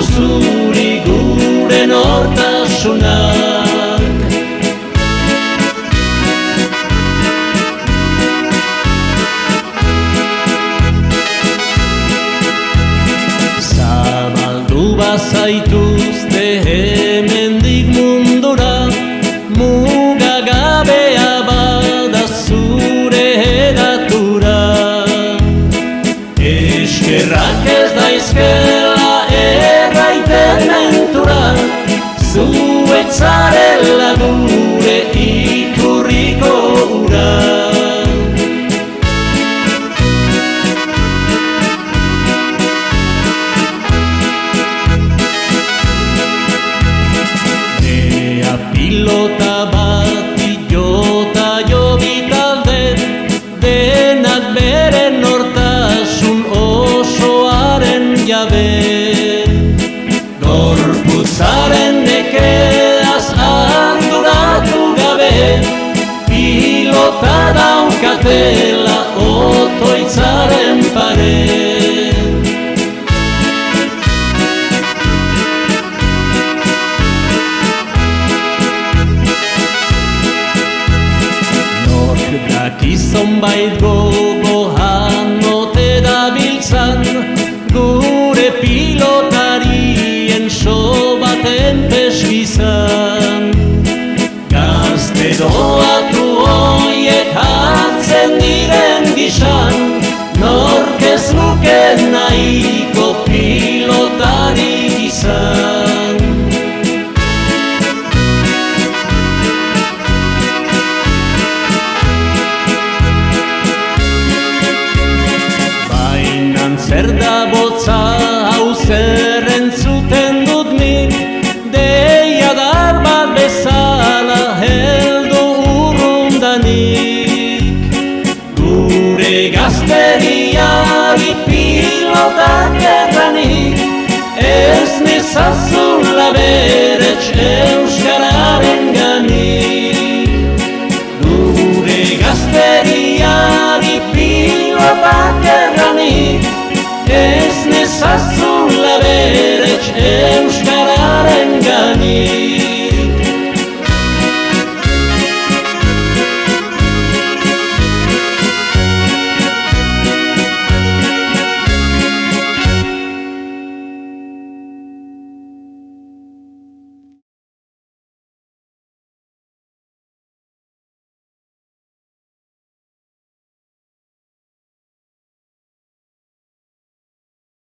zuri gure nortasunak. Zabaldu bazaituzte hemendik mundura, mugagabea bada zure hedatura. Eskerrak ez daizkela erraiten mentura, zuek zarela gure ikurriko ura. Nea pilota bat jota jo bitalde, denak beren nortasun osoaren jabe. Gorputzaren nekeaz arduratu gabe, pilota daukatela otoitzaren pare. Zonbait gogoan ote dabiltzan, gure pilotarien sobaten peskizan. Gazte doatu hoiek hartzen diren gizan, nork ez luke nahiko pilotarik izan. Zer da botza hau zer entzuten dut nik, deia dar bat bezala heldu urrundanik. Gure gazteriari pilotak erranik, ez nizazula beretxe